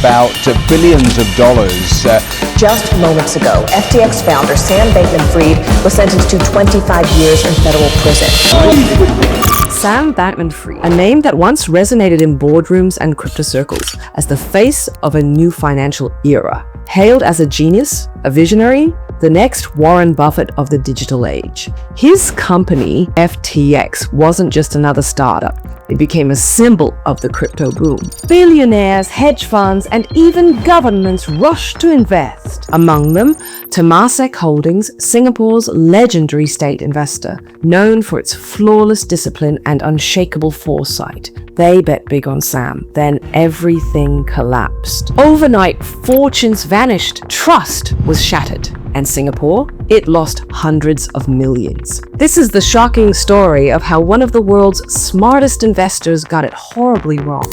about billions of dollars. Just moments ago, FTX founder Sam Bankman-Fried was sentenced to 25 years in federal prison. Sam Bankman-Fried, a name that once resonated in boardrooms and crypto circles as the face of a new financial era. Hailed as a genius, a visionary, the next Warren Buffett of the digital age. His company, FTX, wasn't just another startup. It became a symbol of the crypto boom. Billionaires, hedge funds, and even governments rushed to invest. Among them, Temasek Holdings, Singapore's legendary state investor, known for its flawless discipline and unshakable foresight. They bet big on Sam. Then everything collapsed. Overnight, fortunes vanished. Trust was shattered. And Singapore, it lost hundreds of millions. This is the shocking story of how one of the world's smartest investors got it horribly wrong.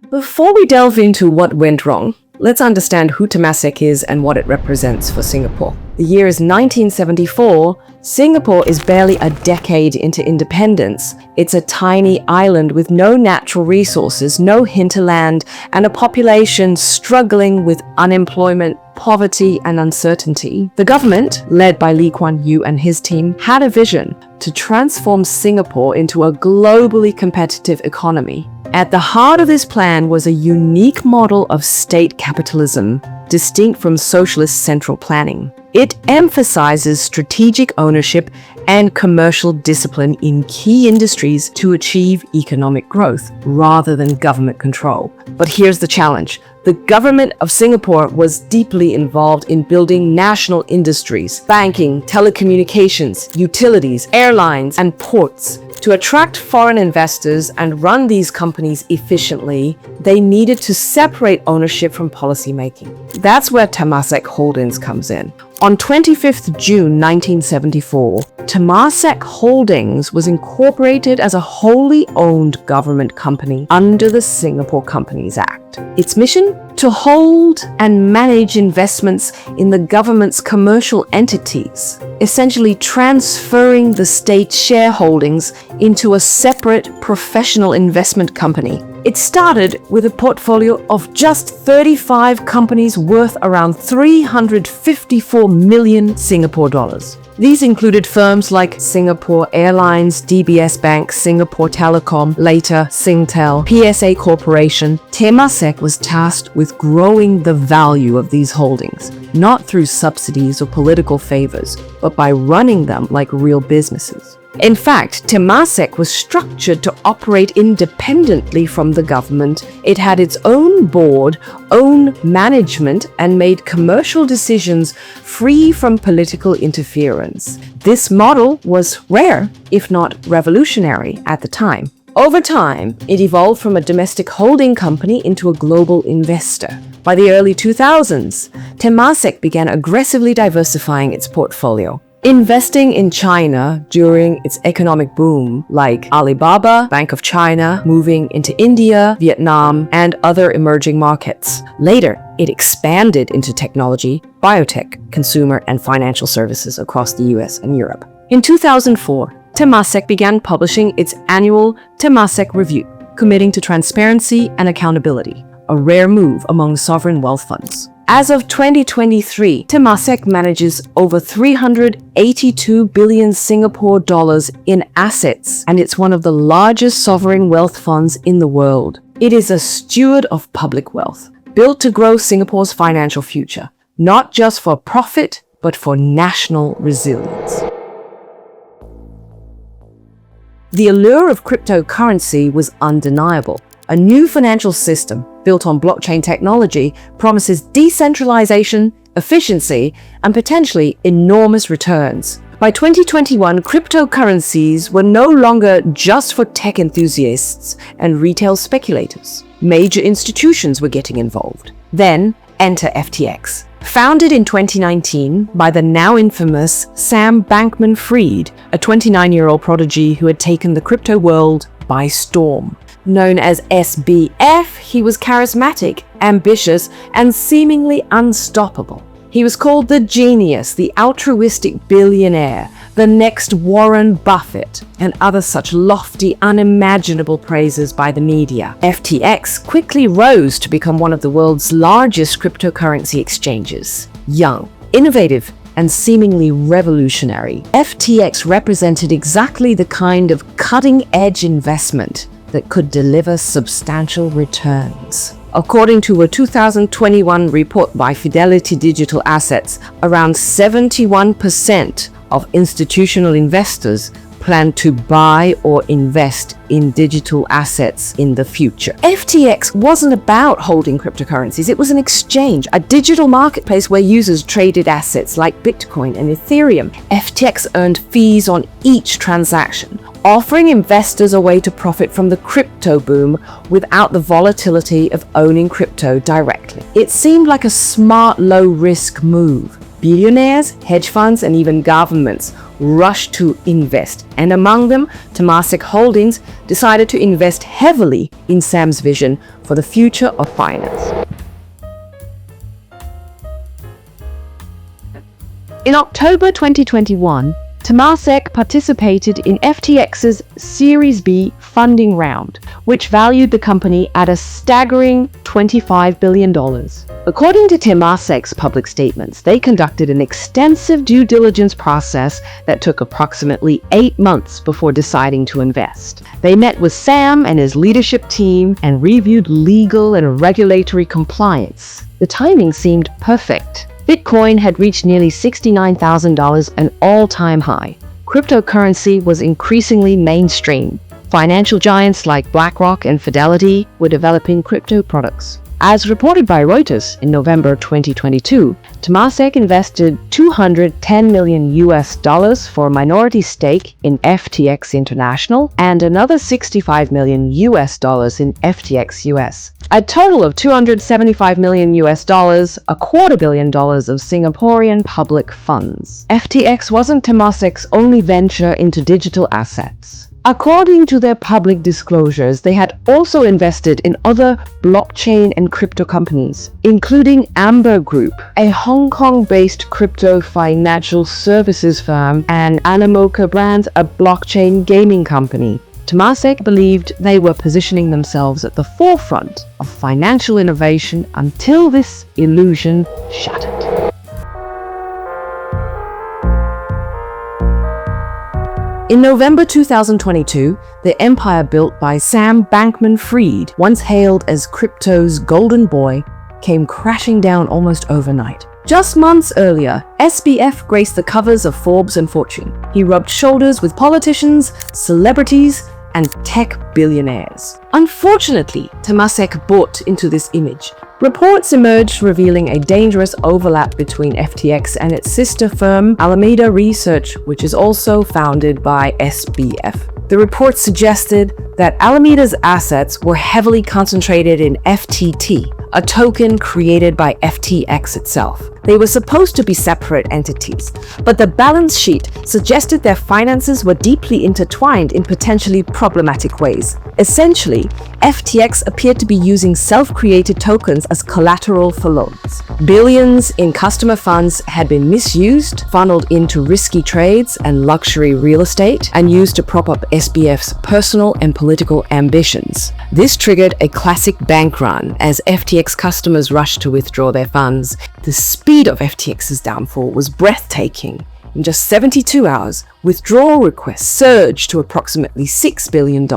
Before we delve into what went wrong, let's understand who Temasek is and what it represents for Singapore. The year is 1974. Singapore is barely a decade into independence. It's a tiny island with no natural resources, no hinterland, and a population struggling with unemployment, poverty, and uncertainty. The government, led by Lee Kuan Yew and his team, had a vision to transform Singapore into a globally competitive economy. At the heart of this plan was a unique model of state capitalism, distinct from socialist central planning. It emphasizes strategic ownership and commercial discipline in key industries to achieve economic growth, rather than government control. But here's the challenge. The government of Singapore was deeply involved in building national industries, banking, telecommunications, utilities, airlines, and ports. To attract foreign investors and run these companies efficiently, they needed to separate ownership from policymaking. That's where Temasek Holdings comes in. On 25th June 1974, Temasek Holdings was incorporated as a wholly owned government company under the Singapore Companies Act. Its mission? To hold and manage investments in the government's commercial entities, essentially transferring the state's shareholdings into a separate professional investment company. It started with a portfolio of just 35 companies worth around 354 million Singapore dollars. These included firms like Singapore Airlines, DBS Bank, Singapore Telecom, later Singtel, PSA Corporation. Temasek was tasked with growing the value of these holdings, not through subsidies or political favors, but by running them like real businesses. In fact, Temasek was structured to operate independently from the government. It had its own board, own management, and made commercial decisions free from political interference. This model was rare, if not revolutionary, at the time. Over time, it evolved from a domestic holding company into a global investor. By the early 2000s, Temasek began aggressively diversifying its portfolio. Investing in China during its economic boom, like Alibaba, Bank of China, moving into India, Vietnam, and other emerging markets. Later, it expanded into technology, biotech, consumer, and financial services across the US and Europe. In 2004, Temasek began publishing its annual Temasek Review, committing to transparency and accountability, a rare move among sovereign wealth funds. As of 2023, Temasek manages over 382 billion Singapore dollars in assets, and it's one of the largest sovereign wealth funds in the world. It is a steward of public wealth, built to grow Singapore's financial future, not just for profit, but for national resilience. The allure of cryptocurrency was undeniable. A new financial system built on blockchain technology promises decentralization, efficiency, and potentially enormous returns. By 2021, cryptocurrencies were no longer just for tech enthusiasts and retail speculators. Major institutions were getting involved. Then, enter FTX. Founded in 2019 by the now infamous Sam Bankman-Fried, a 29-year-old prodigy who had taken the crypto world by storm. Known as SBF, he was charismatic, ambitious, and seemingly unstoppable. He was called the genius, the altruistic billionaire, the next Warren Buffett, and other such lofty, unimaginable praises by the media. FTX quickly rose to become one of the world's largest cryptocurrency exchanges. Young, innovative, and seemingly revolutionary, FTX represented exactly the kind of cutting-edge investment that could deliver substantial returns. According to a 2021 report by Fidelity Digital Assets, around 71% of institutional investors plan to buy or invest in digital assets in the future. FTX wasn't about holding cryptocurrencies. It was an exchange, a digital marketplace where users traded assets like Bitcoin and Ethereum. FTX earned fees on each transaction, offering investors a way to profit from the crypto boom without the volatility of owning crypto directly. It seemed like a smart, low-risk move. Billionaires, hedge funds, and even governments rushed to invest, and among them, Temasek Holdings decided to invest heavily in Sam's vision for the future of finance. In October 2021, Temasek participated in FTX's Series B funding round, which valued the company at a staggering $25 billion. According to Temasek's public statements, they conducted an extensive due diligence process that took approximately 8 months before deciding to invest. They met with Sam and his leadership team and reviewed legal and regulatory compliance. The timing seemed perfect. Bitcoin had reached nearly $69,000, an all-time high. Cryptocurrency was increasingly mainstream. Financial giants like BlackRock and Fidelity were developing crypto products. As reported by Reuters in November 2022, Temasek invested $210 million for a minority stake in FTX International and another $65 million in FTX US. A total of $275 million, a $250 million of Singaporean public funds. FTX wasn't Temasek's only venture into digital assets. According to their public disclosures, they had also invested in other blockchain and crypto companies, including Amber Group, a Hong Kong-based crypto financial services firm, and Animoca Brands, a blockchain gaming company. Temasek believed they were positioning themselves at the forefront of financial innovation until this illusion shattered. In November 2022, the empire built by Sam Bankman-Fried, once hailed as crypto's golden boy, came crashing down almost overnight. Just months earlier, SBF graced the covers of Forbes and Fortune. He rubbed shoulders with politicians, celebrities, and tech billionaires. Unfortunately, Temasek bought into this image. Reports emerged revealing a dangerous overlap between FTX and its sister firm, Alameda Research, which is also founded by SBF. The reports suggested that Alameda's assets were heavily concentrated in FTT, a token created by FTX itself. They were supposed to be separate entities, but the balance sheet suggested their finances were deeply intertwined in potentially problematic ways. Essentially, FTX appeared to be using self-created tokens as collateral for loans. Billions in customer funds had been misused, funneled into risky trades and luxury real estate, and used to prop up SBF's personal and political ambitions. This triggered a classic bank run as FTX customers rushed to withdraw their funds. The speed of FTX's downfall was breathtaking. In just 72 hours, withdrawal requests surged to approximately $6 billion.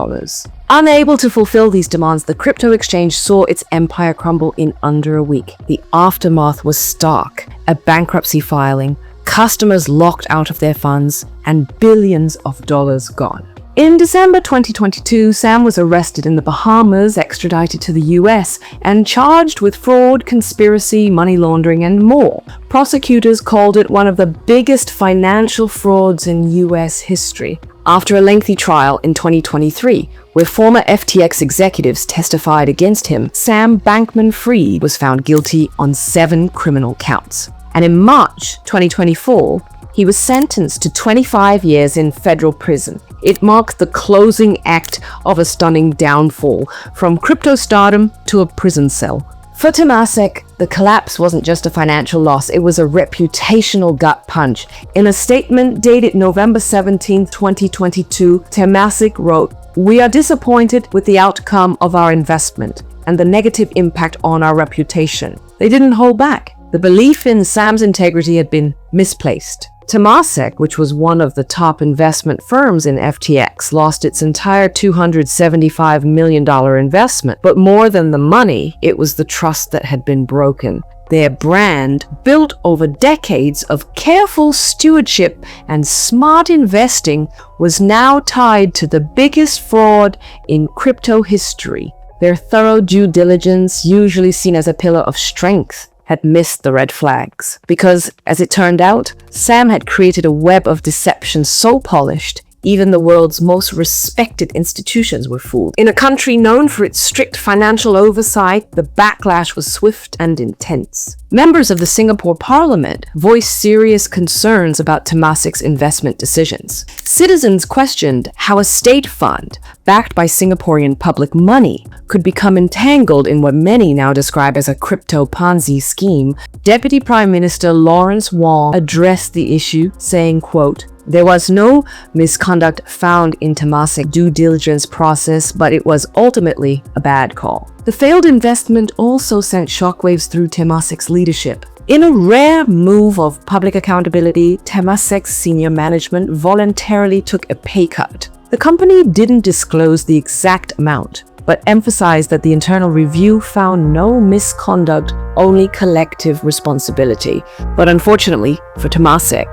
Unable to fulfill these demands, the crypto exchange saw its empire crumble in under a week. The aftermath was stark: a bankruptcy filing, customers locked out of their funds, and billions of dollars gone. In December 2022, Sam was arrested in the Bahamas, extradited to the US, and charged with fraud, conspiracy, money laundering, and more. Prosecutors called it one of the biggest financial frauds in US history. After a lengthy trial in 2023, where former FTX executives testified against him, Sam Bankman-Fried was found guilty on 7 criminal counts. And in March 2024, he was sentenced to 25 years in federal prison. It marked the closing act of a stunning downfall, from crypto stardom to a prison cell. For Temasek, the collapse wasn't just a financial loss, it was a reputational gut punch. In a statement dated November 17, 2022, Temasek wrote, "We are disappointed with the outcome of our investment and the negative impact on our reputation." They didn't hold back. The belief in Sam's integrity had been misplaced. Temasek, which was one of the top investment firms in FTX, lost its entire $275 million investment. But more than the money, it was the trust that had been broken. Their brand, built over decades of careful stewardship and smart investing, was now tied to the biggest fraud in crypto history. Their thorough due diligence, usually seen as a pillar of strength, had missed the red flags. Because, as it turned out, Sam had created a web of deception so polished, even the world's most respected institutions were fooled. In a country known for its strict financial oversight, the backlash was swift and intense. Members of the Singapore Parliament voiced serious concerns about Temasek's investment decisions. Citizens questioned how a state fund, backed by Singaporean public money, could become entangled in what many now describe as a crypto Ponzi scheme. Deputy Prime Minister Lawrence Wong addressed the issue, saying, quote, "There was no misconduct found in Temasek's due diligence process, but it was ultimately a bad call." The failed investment also sent shockwaves through Temasek's leadership. In a rare move of public accountability, Temasek's senior management voluntarily took a pay cut. The company didn't disclose the exact amount, but emphasized that the internal review found no misconduct, only collective responsibility. But unfortunately for Temasek,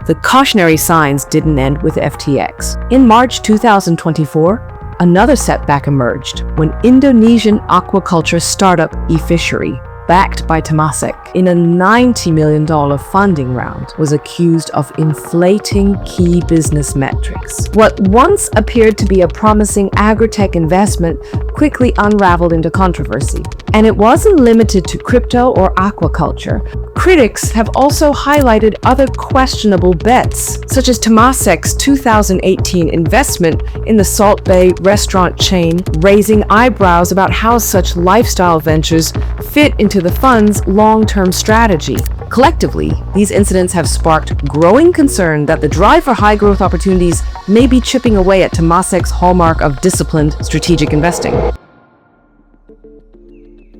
the cautionary signs didn't end with FTX. In March 2024, another setback emerged when Indonesian aquaculture startup eFishery, backed by Temasek, in a $90 million funding round, was accused of inflating key business metrics. What once appeared to be a promising agri-tech investment quickly unraveled into controversy. And it wasn't limited to crypto or aquaculture. Critics have also highlighted other questionable bets, such as Temasek's 2018 investment in the Salt Bay restaurant chain, raising eyebrows about how such lifestyle ventures fit into the fund's long-term strategy. Collectively, these incidents have sparked growing concern that the drive for high-growth opportunities may be chipping away at Temasek's hallmark of disciplined strategic investing.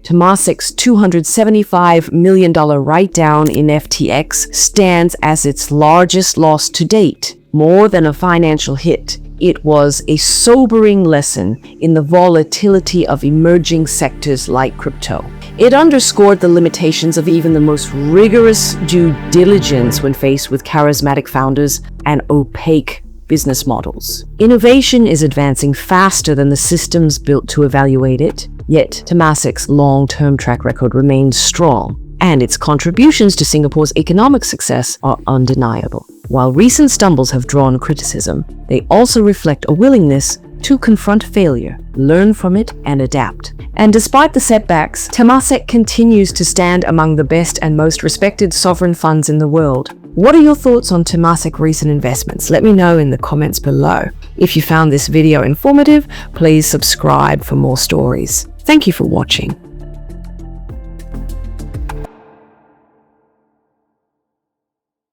Temasek's $275 million write-down in FTX stands as its largest loss to date. More than a financial hit, it was a sobering lesson in the volatility of emerging sectors like crypto. It underscored the limitations of even the most rigorous due diligence when faced with charismatic founders and opaque business models. Innovation is advancing faster than the systems built to evaluate it, yet Temasek's long-term track record remains strong, and its contributions to Singapore's economic success are undeniable. While recent stumbles have drawn criticism, they also reflect a willingness to confront failure, learn from it, and adapt. And despite the setbacks, Temasek continues to stand among the best and most respected sovereign funds in the world. What are your thoughts on Temasek recent investments? Let me know in the comments below. If you found this video informative, please subscribe for more stories. Thank you for watching.